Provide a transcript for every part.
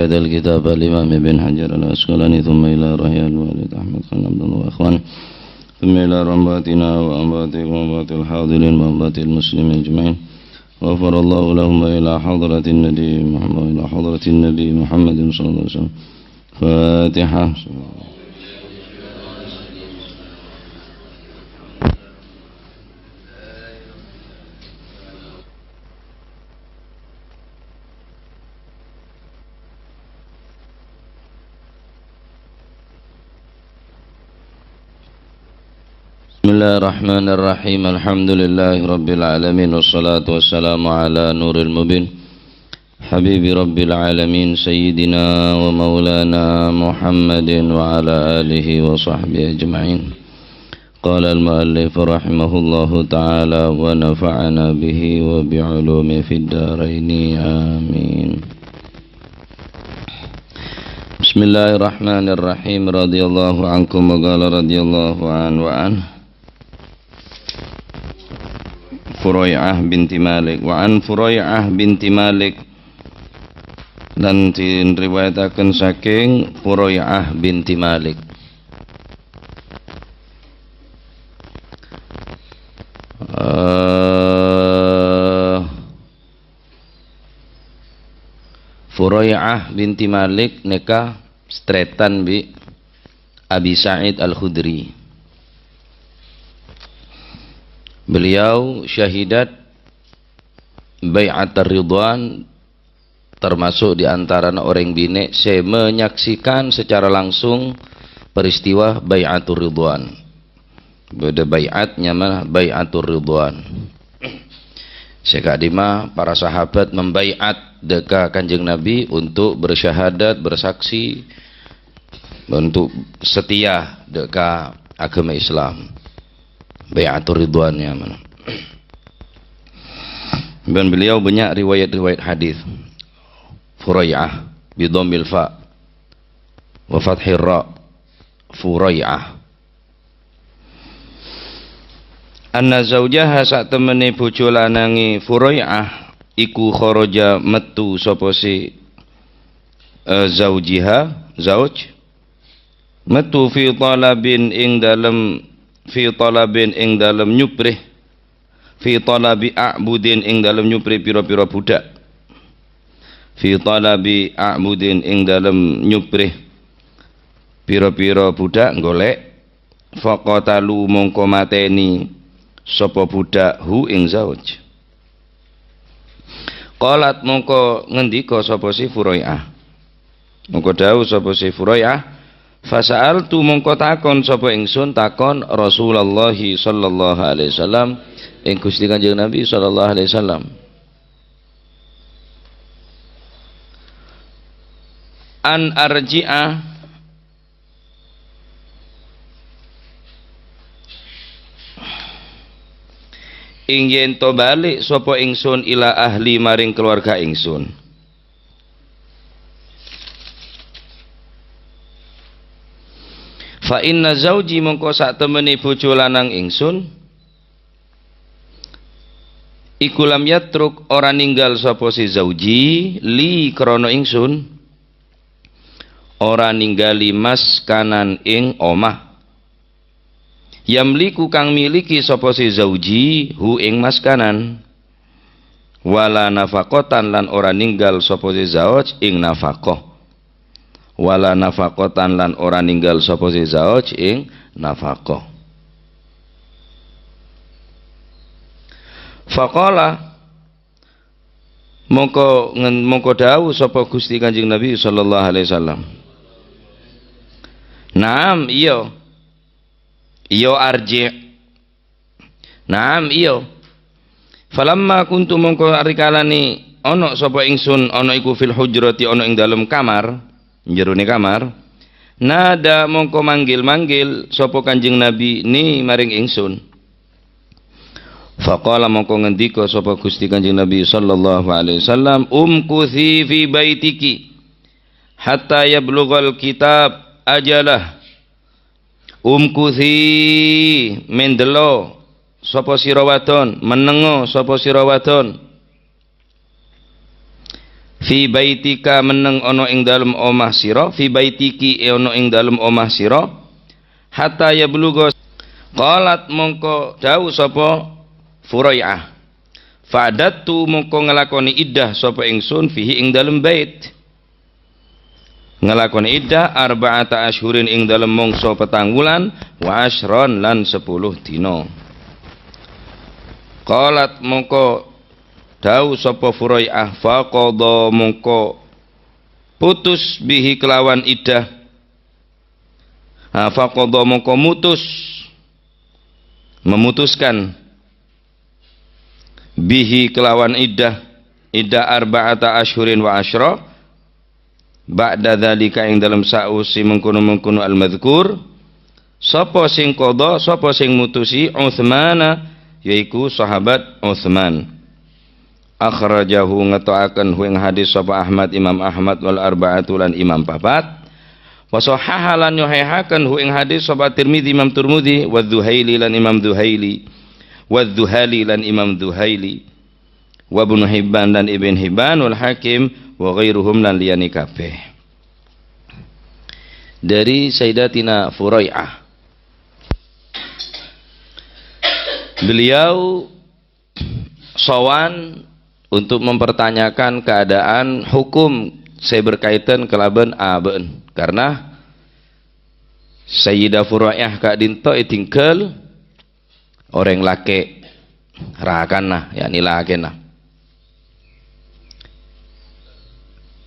هذا الكتاب الإمام ابن حجر العسقلاني ثم إلى رحيل الوالد أحمد خان عبد الله وإخوان ثم إلى رمباتنا وأنباتكم وأنبات الحاضرين وأنبات المسلمين أجمعين غفر الله لهم إلى حضرة النبي محمد إلى حضرة النبي محمد صلى الله عليه وسلم. فاتحة. Bismillahirrahmanirrahim. Alhamdulillahi rabbil alamin wassalatu wassalamu ala nuril mubin habibi rabbil alamin sayyidina wa maulana Muhammadin wa ala alihi wa sahbihi ajma'in. Qala al-muallif rahimahullahu ta'ala wa nafa'ana bihi wa bi'ulumi fid daraini amin. Bismillahirrahmanirrahim. Radiyallahu ankum wa qala radiyallahu an wa an Furai'ah binti Malik wa an Furai'ah binti Malik lan diriwayataken saking Furai'ah binti Malik Furai'ah binti Malik nikah stretan bi Abi Sa'id Al-Khudri. Beliau syahidat Bai'at Ridwan, termasuk di antara orang bine saya menyaksikan secara langsung peristiwa Bai'atur Ridwan. Beda bai'atnya mana Bai'atur Ridwan. Sekadima para sahabat membaiat deka Kanjeng Nabi untuk bersyahadat, bersaksi untuk setia deka agama Islam. Bai'atur Ridwannya mana. Dan beliau banyak riwayat-riwayat hadis. Furai'ah bi dhammil fa wa fathir ra. Furai'ah. Anna zawjaha sak temene bojo lanange Furai'ah iku kharaja metu sapa si zaujiha zauj metu fi talabin ing dalem nyuprih fi talabi a'budin ing dalem nyuprih pira-pira budak fi talabi a'budin ing dalem nyuprih pira-pira budak golek faqatalu mongko mateni sapa budak hu ing zauj. Qalat mongko ngendika sapa si Furai'ah mongko dawuh sapa si Furai'ah fasa'altu mongko takon sapa ingsun takon Rasulullah sallallahu alaihi wasallam ing Gusti Kanjeng Nabi sallallahu alaihi wasallam an arji'a ing yen to balik sapa ingsun ila ahli maring keluarga ingsun. Fa inna zauji mongko sak temene bojo lanang ingsun iku lam yatruk ora ninggal sapa si zauji li krana ingsun ora ninggali mas kanan ing omah yamliku kang miliki sapa si zauji hu ing mas kanan wala nafaqatan lan ora ninggal sapa si zauj ing nafaqah wala nafaqatan lan ora ninggal sapa si zauj ing nafaqah. Faqala mongko dawuh sapa Gusti Kanjeng Nabi sallallahu alaihi wasallam. Naam iya. Iya arji. Naam iya. Falamma kuntu mongko arikalani ana sapa ingsun ana iku fil hujrati ana ing dalem kamar jerone kamar nada mongko manggil-manggil sapa Kanjeng Nabi ni maring ingsun. Faqala mongko ngendika sapa Gusti Kanjeng Nabi sallallahu alaihi wasallam umkuthi fi baitiki hatta yablughal kitab ajalah. Umkuthi mendelo sapa sira wadon menengo sapa sira wadon fi baitika meneng ono ing dalem omah sira, fi baitiki ono ing dalem omah sira, hatta yablugha. Qalat mongko dawuh sapa Furai'ah, fa'adattu mongko ngelakoni iddah sapa ingsun fihi ing dalem bait, ngelakoni iddah arba'ata ashhurin ing dalem mangsa petang wulan, wa ashron lan 10 dina. Qalat mongko dawuh sapa Furai'ah, faqadha mongko putus bihi kelawan iddah, faqadha mongko memutuskan bihi kelawan iddah arba'ata ashhurin wa ashra, ba'da dzalika ing dalam sausi mengkono-mengkono al-madzkur, sapa sing qada, sapa sing mutusi, Utsmana yaiku sahabat Utsman. Akhrajahu ngetokake ing hadis sapa Ahmad, Imam Ahmad wal arba'atu lan imam papat, wa sahaha lan yuhahaken ing hadis sapa Tirmidzi, Imam Tirmidzi, wa Dzuhaili lan Imam Dzuhaili, wa Dzuhali lan Imam Dzuhaili, wa Ibnu Hibban dan Ibn Hibban, wal Hakim wa ghairuhum lan liyani kabeh. Dari Sayyidatina Furai'ah, beliau sowan untuk mempertanyakan keadaan hukum saya berkaitan kelaban aben, karena Sayyidah Furai'ah kak dinto itingkel orang laki rakana, yakni lakena.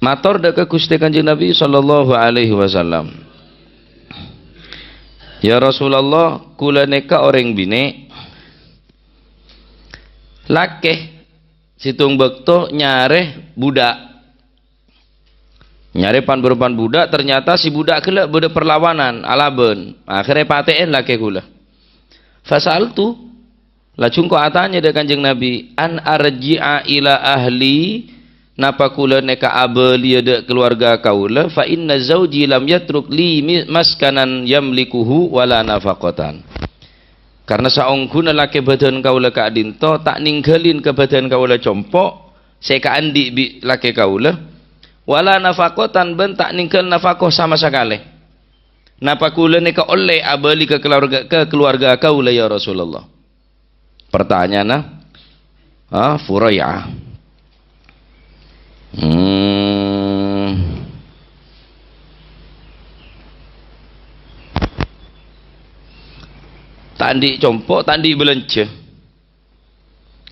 Matur deke Gusti Kanjeng Nabi sallallahu alaihi wasallam, ya Rasulullah, kula neka orang bine laki situng bekto nyare budak, nyare pan budak, ternyata si budak kela beda perlawanan alaben, akhirnya paten laki kula. Fasaltu lajung ko atanya de Kanjeng Nabi, an arji'a ila ahli, napa kula neka abeli de keluarga kaula, fa inna zauji lam yatruk li maskanan yamlikuhu wala nafaqatan. Karena saungkuna laki badan kaula ka adinto tak ninggalin ke badan kaula compok, saya ka andi bi laki kaula, wala nafaqatan ben tak ninggal nafaqah sama sekali. Napa kula neka oleh abeli ke keluarga kaula ya Rasulullah. Pertanyaan Furai'ah. Tandi compok, tandi belanja.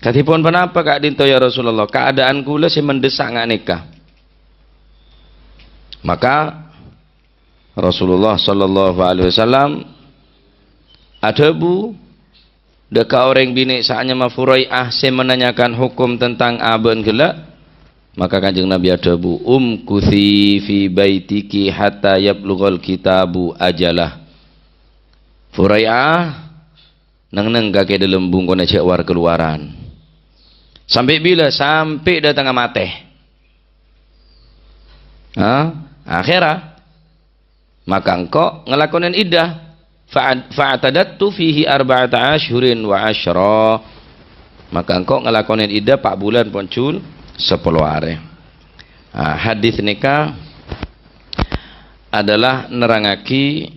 Katipun kenapa kak dinto ya Rasulullah? Keadaan kula si mendesak ngak nikah. Maka Rasulullah sallallahu alaihi wasallam adabu deka orang bini saatnya Furai'ah si menanyakan hukum tentang aben gelak. Maka Kanjeng Nabi adabu, kuthi fi baitiki hatta yablughal kitabu ajalah. Furai'ah neng kaki dalam bungkone cek war keluaran. Sampai bila? Sampai datang mate. Akhirah maka engkau ngelakonin iddah. Fa'atadattu fihi arba'ata ashhurin wa ashra. Maka engkau ngelakonin iddah 4 bulan poncul 10 hari. Hadis nikah adalah nerangaki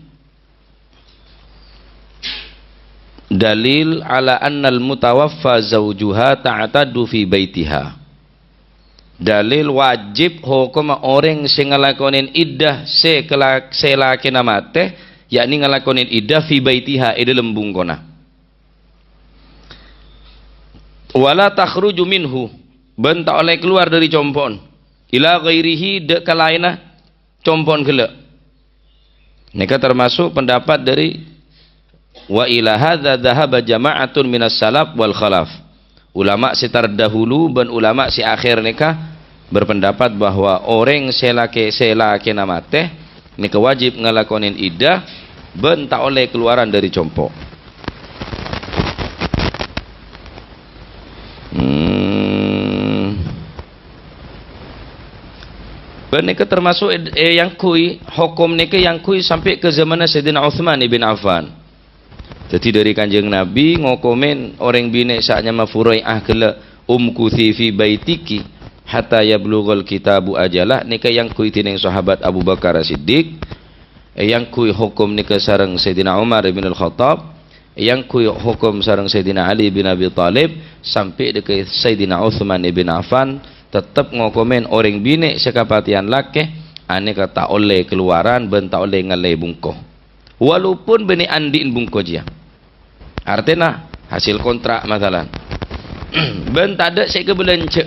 dalil ala annal mutawaffa zawjuha ta'taddu fi baitiha. Dalil wajib hukum orang sing ngelakonin iddah selaki namate, yakni ngelakonin iddah fi baitiha dalam bungkona. Wala takhruju minhu, ben tak oleh keluar dari compon, ila ghairihi de kalaina compon gele. Nika termasuk pendapat dari wa ila hadza dhahaba jama'atun minas salaf wal khalaf. Ulama si terdahulu dan ulama si akhir nikah berpendapat bahwa orang selaki namate nika wajib ngelakonin iddah ben tak oleh keluaran dari compok. Ben nika termasuk yang kui hukum nika yang kui sampai ke zaman Sayyidina Utsman ibn Affan. Jadi dari Kanjeng Nabi ngokomen orang bine saatnya Furai'ah kela kuthi fi baitiki, hatta yablughal kitabu ajalah nika yang kui tining sahabat Abu Bakar Siddiq, yang kui hukum nika sareng Sayyidina Umar bin Al-Khattab, yang kui hukum sareng Sayyidina Ali bin Abi Thalib sampai dekat Sayyidina Uthman bin Affan tetap ngokomen orang bini sekapatian laki ane kata oleh keluaran ben tak oleh ngalai bungko walaupun beni andiin bungko dia artinya hasil kontrak masalah ben tak ada saya kebelance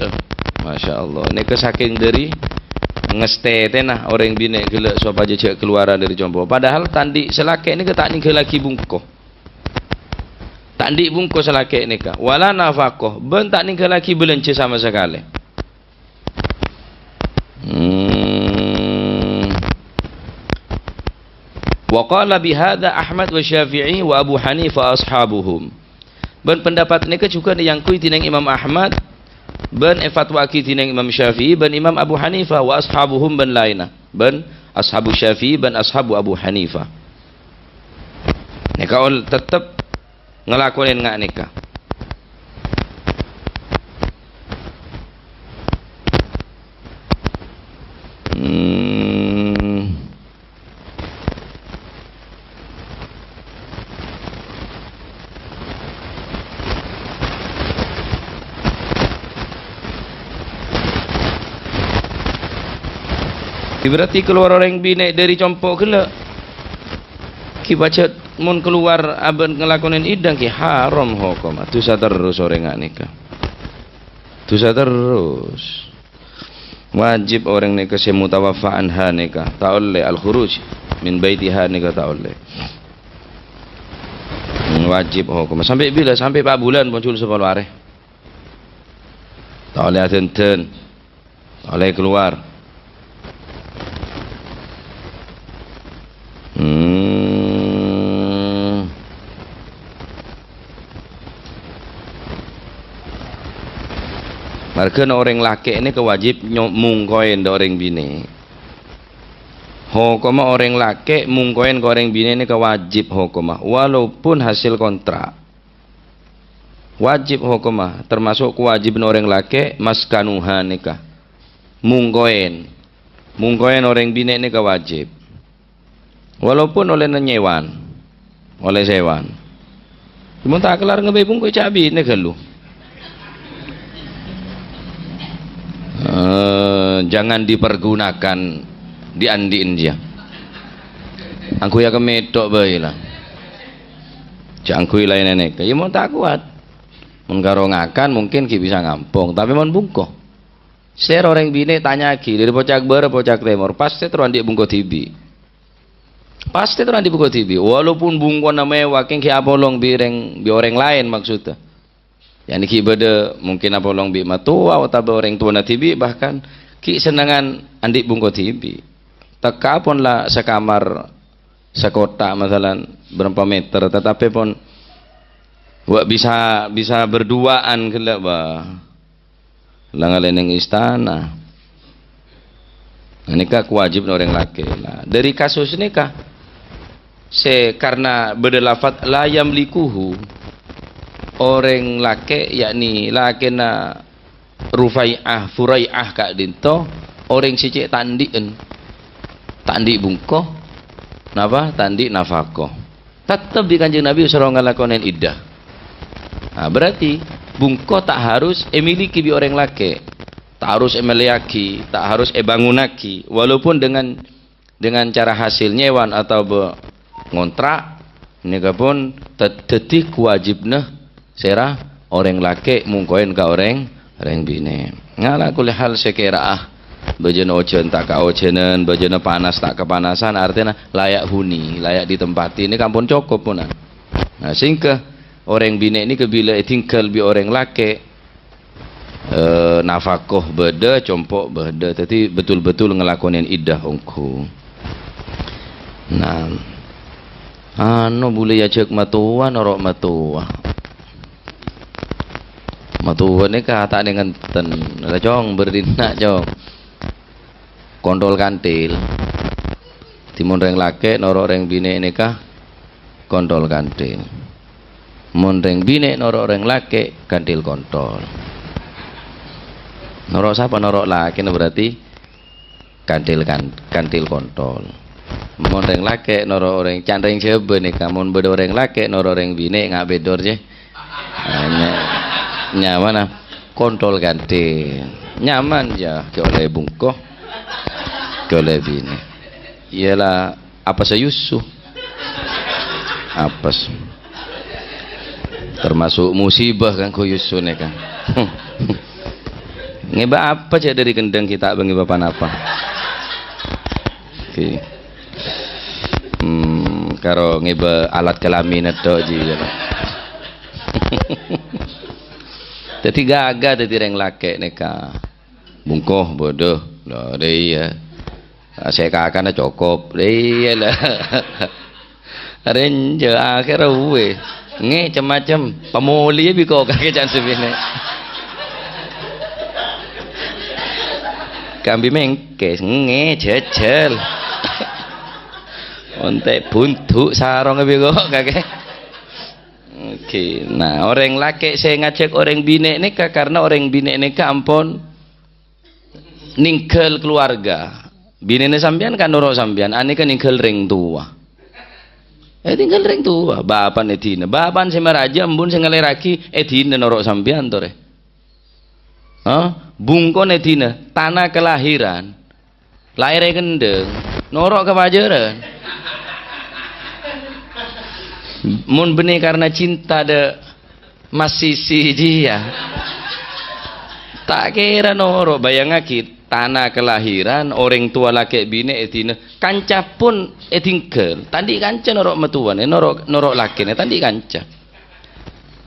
Masya Allah ini kesaking dari ngeste tenah orang bini gila sopa aja keluaran dari jompo padahal tandi selaki ini ketak ni laki bungko tandi bungko selaki ini kah wala nafakoh ben tak ni laki belance sama sekali. Wa qala bihadza Ahmad wa Syafi'i wa Abu Hanifah ashabuhum. Ben pendapat ni juga yang kui tineng Imam Ahmad, ben fatwa ki tineng Imam Syafi'i, ben Imam Abu Hanifah wa ashabuhum ben laina. Ben ashabu Syafi'i ben ashabu Abu Hanifah. Nika tetap ngelakonin ngak nikah. Berarti keluar orang bini dari compok gila ki baca mun keluar aben ngelakonin idang ki haram hukum dosa terus orang ngak nikah dosa terus wajib orang nikah semutawaffa anha nikah tak oleh al-khuruj min baitiha nikah tak oleh wajib hukum sampai bila sampai 4 bulan muncul sepuluh hari tak oleh aten-ten tak oleh keluar Marga orang laki ini kewajib mungkoin do orang bini. Hukuma orang laki mungkoin ke orang bini ini kewajib hukuma walaupun hasil kontrak. Wajib hukuma termasuk kewajiban orang laki maskanuha nikah. Mungkoin orang bini ini kewajib. Walaupun oleh nyewan, oleh sewan. Cuma tak kelar ngebebung kau cabi ini kalau. Jangan dipergunakan diandiin dia angku ya kemedok baiklah jangkui lain nenek ya mau tak kuat menggarongakan mungkin ki bisa ngampung tapi mau bungko share orang bini tanya ki dari pocak ber pocak timur pasti terus andi bungko tibi pasti terus andi bungko tibi walaupun bungko namanya waking ki apolong bireng bi orang lain maksudnya yang ki beda mungkin apolong bi matua atau orang tua tibi bahkan ki senangan andi bungko tibi teka pun lah sekamar sekota masalah berapa meter tetapi pun wak bisa berduaan kelak bah langaleneng istana nikah wajib orang laki lah dari kasus nikah karena berdelafat la yamlikuhu orang laki yakni lakina Rufai'ah Furai'ah kak dinto orang sicik tandi bungko napa tandi nafako tetap di kanjeng Nabi suruh ngelakonin iddah nah, berarti bungko tak harus emiliki bi orang laki tak harus emeliaki tak harus bangunaki walaupun dengan cara hasil nyewan atau ngontrak ini pun tetih wajibnya serah orang laki mungkoin ke orang bini ngalah kuliah hal sekira bejana ojen tak ka ojenan bejana panas tak kepanasan artinya layak huni layak ditempati ini kampun cukup punan nah sehingga orang bini ini kebila tinggal bi orang laki nafakoh beda compok beda tapi betul-betul ngelakonin iddah ungku nah boleh ya cek matuan orok matuah matuan ini kata dengan ten jong berdina jong kondol kantil timun reng lake norok reng bine ini kah kondol kantil mun reng bine norok reng lake kantil kontol Norok siapa? Norok laki berarti kantil kontol. Mon reng laki norok orang candring sebe nih kamu beda orang laki norok orang bine nggak bedor je. Nyaman ah kontol kantil nyaman ya ke oleh bungkoh ke oleh bine. Ialah apa sayusu apa termasuk musibah kan ko yusu nih kan. Ngeba apa aja dari kendang kita bang ngeba apa? Okay. Karo ngeba alat kelamin atau ji. Jadi gaga tadi reng laki neka bungkoh bodoh loh deh ya. Saya kakaknya cukup deh lah. Renje akhirnya uwe nge macam pemuli biko kakek jangan sebine. Kambi mengkes nge jejel. Ontek buntu sarong biko kakek. Oke, nah orang laki saya ngajak orang bine nikah karena orang bine nikah ampun ningkel keluarga. Bine sampean kan norok sampean, ane kan ningkel ring tua. Tinggal ring tua, bapan etina, bapan si meraja, embun si ngaleraki etina norok sampean tore. Bungkon etina, tanah kelahiran, lahir gendeng, norok kewajaran. Mun benih karena cinta de mas sisi dia tak kira noro bayang akit tanah kelahiran orang tua laki bine etina kanca pun etingkel tadi kanca norok metuan norok laki tadi kanca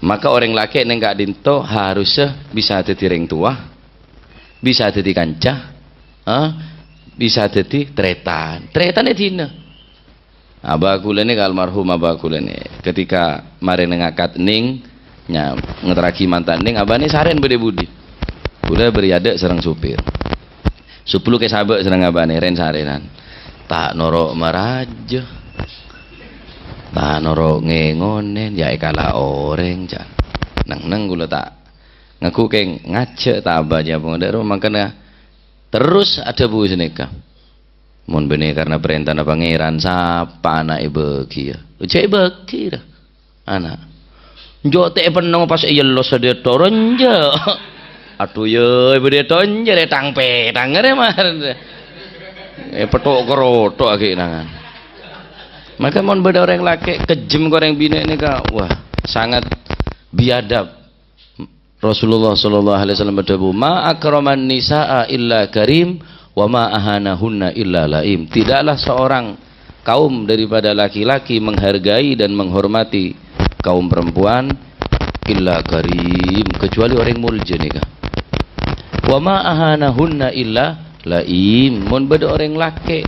maka orang laki yang enggak dinto harusnya bisa jadi orang tua bisa jadi kanca bisa jadi tretan etina. Abah kula ini almarhum abah kula ini ketika mari ngangkat ning ngeteraki mantan ning abah ini saren bede budi kula beriade serang supir 10 ke sabek serang abah ini ren sarenan tak norok maraja tak norok ngengonen ya kala oreng jan nang kula tak ngaku keng ngace tak abah aja pengodero makanya terus ada bu seneka mon benih karena perintah na pangeran sapa anak ibu kia cek beki dah anak jote penong pas iyelo sedih toronja atuh ye ibu dia tonja dia tangpe tangere mah petok kerotok lagi nangan maka mon beda orang laki kejem goreng bini ini kak wah sangat biadab. Rasulullah sallallahu alaihi wasallam berdebu ma akraman nisaa illa karim wa ma ahanahunna illa laim. Tidaklah seorang kaum daripada laki-laki menghargai dan menghormati kaum perempuan illa karim kecuali orang mulja nikah. Wa ma ahanahunna illa laim. Mun beda orang laki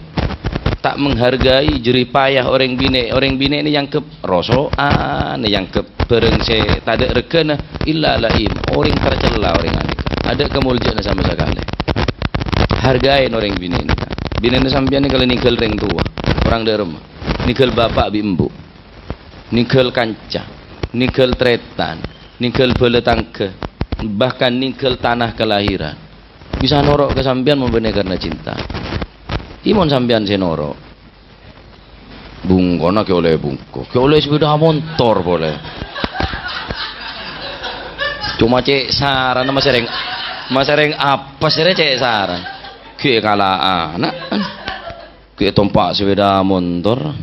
tak menghargai jerih payah orang bine ini yang ke rosoan yang ke berengse tak ada rekena illa laim orang tercela orang ada kemuljaan sama sekali. Hargain orang bini ini sampean kalau nikel ring tua orang dari rumah nikel bapak bimbu nikel kanca nikel tretan nikel bola tangke bahkan nikel tanah kelahiran bisa norok ke sampean membenih karena cinta imon sampean senoro bungkona ke oleh bungko ke oleh sepeda motor boleh cuma cek saran mas sering apa sih cek saran ke kalah anak ke tompak sepeda motor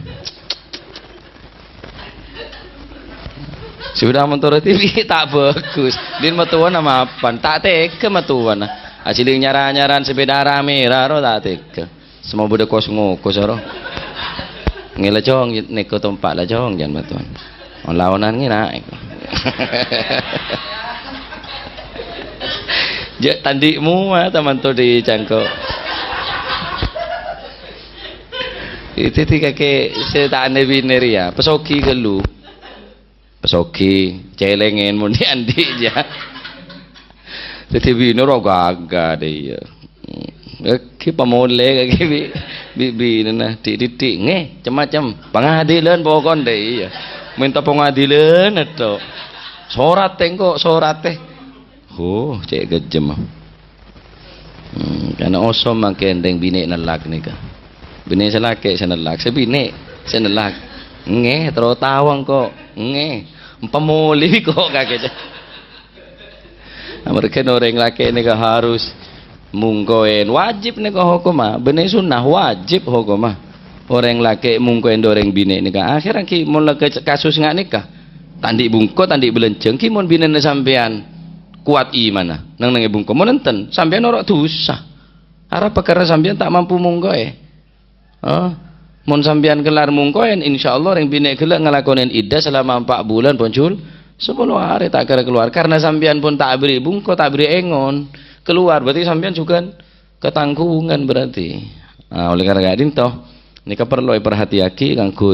itu tak bagus din matuan nama apa tak teke matuan asli nyaran sepeda rame raro tak teke semua bude kos ngokos ro ngelejong neko tompak lejong jangan matuan lawanan ni naik jak tandikmu teman tu di cangkok itu tiga ke setaan biner ya pesoki gelu pesoki celengin mundi andi ya jadi biner agak deh ya ki pamole ki bi nana titik nge macam pengadilan pokon deh ya minta pengadilan atau sorat tengok sorat teh. Oh, cek kejem. Karena osom makin deng bini nalak nika. Bini selake senalak, sebini senalak. Nge terus tawang kok, nge pemuli kok kakek. Mereka orang laki nika harus mungkoen wajib nika hukumah, bini sunnah wajib hukumah. Orang laki mungkoen doreng bini nika. Akhirnya ki mulai kasus ngak nikah. Tandik bungko, tandik belenjeng, ki mun bini sampean kuat imana nang nang bungko mun enten sampean ora dosa. Arep perkara sampean tak mampu mungkoe. Mun sampean kelar mungkoen insyaallah ring bini gelek ngelakonin iddah selama 4 bulan poncul 10 hari tak kira keluar karena sampean pun tak beri bungko tak beri engon keluar berarti sampean juga ketanggungan berarti. Oleh karena itu nika perlu perhatiaki kanggo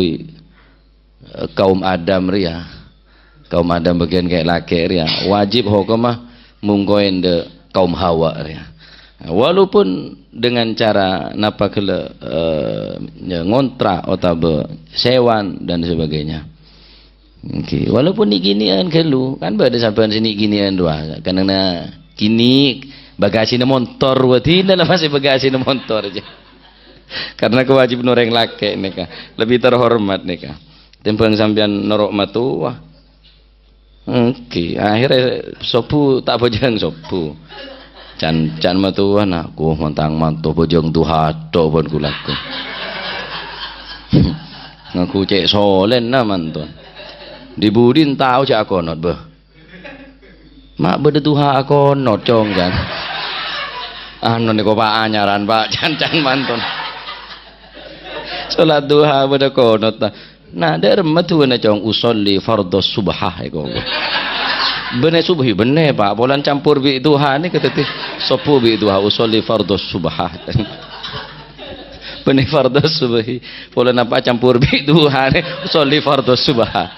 kaum Adam ria. Kaum Adam bagian kayak laki ria wajib hukumah mungkoen de kaum Hawa ria. Walaupun dengan cara napa kele ngontrak atau sewan dan sebagainya. Okay. Walaupun ni ginian kelu kan pada sampean sini ginian dua karena kini bagasi motor wati dan masih bagasi motor aja. Karena kewajiban orang laki nika lebih terhormat nika. Tempang sampean norok matuah. Akhirnya sopu tak bojang sopu. Can matuan aku mentang mantu bojong tuha tok pun kulaku. Ngaku cek solen na mantuan. Dibudin tahu cak akonot beh. Mak beda tuha akonot cong kan. Anu niko pak anyaran pak can mantuan. Salat duha beda konot ta. Nah, der matuan cong usolli fardhu subhah iko. Bener subuhi bener pak bulan campur bi duha ni kata ti sopu bi duha usolli fardhu subhah. Bener fardhu subuhi bulan apa campur bi duha ni usolli fardhu subhah.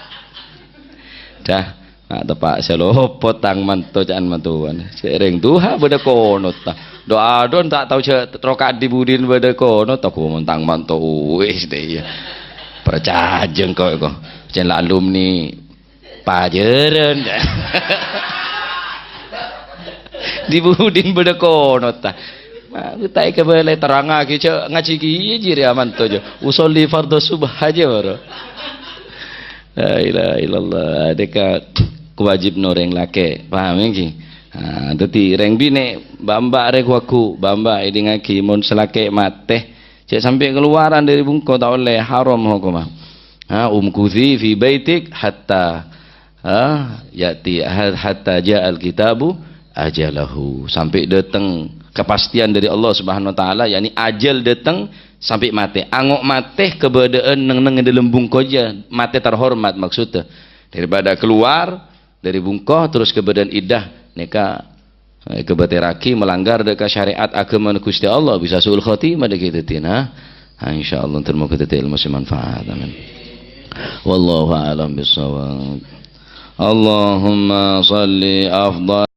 Dah ada pak selo potang mantu can mantuan. Sering duha beda konot ta. Doa don tak tahu rokaat dibudin beda konot aku mentang mantu wis deh ya. Percajeng kok jen alumni pajeran dibudin beda konot ta. Kita ke boleh terang lagi cak ngaji ki jiri aman tu je. Usolli fardhu subh aja baru. La ilaha illallah. Adakah kewajib noreng laki paham ki? Dadi reng bine bamba rek waku bamba ini ngaki mun selake mate cek sampai keluaran dari bungko tak oleh haram hukumah. Umkuthi fi baitik hatta yati hatta ja'al kitabu ajalahu sampai datang kepastian dari Allah Subhanahu wa taala yakni ajal datang sampai mati angok mati keberadaan neng dalam bungko aja mati terhormat maksudnya daripada keluar dari bungko terus keberadaan iddah neka kebateraki melanggar dekat syariat agama Gusti Allah bisa suul khatimah dekat tina insyaallah terima kita ilmu manfaat amin wallahu a'lam bissawab Allahumma salli afdal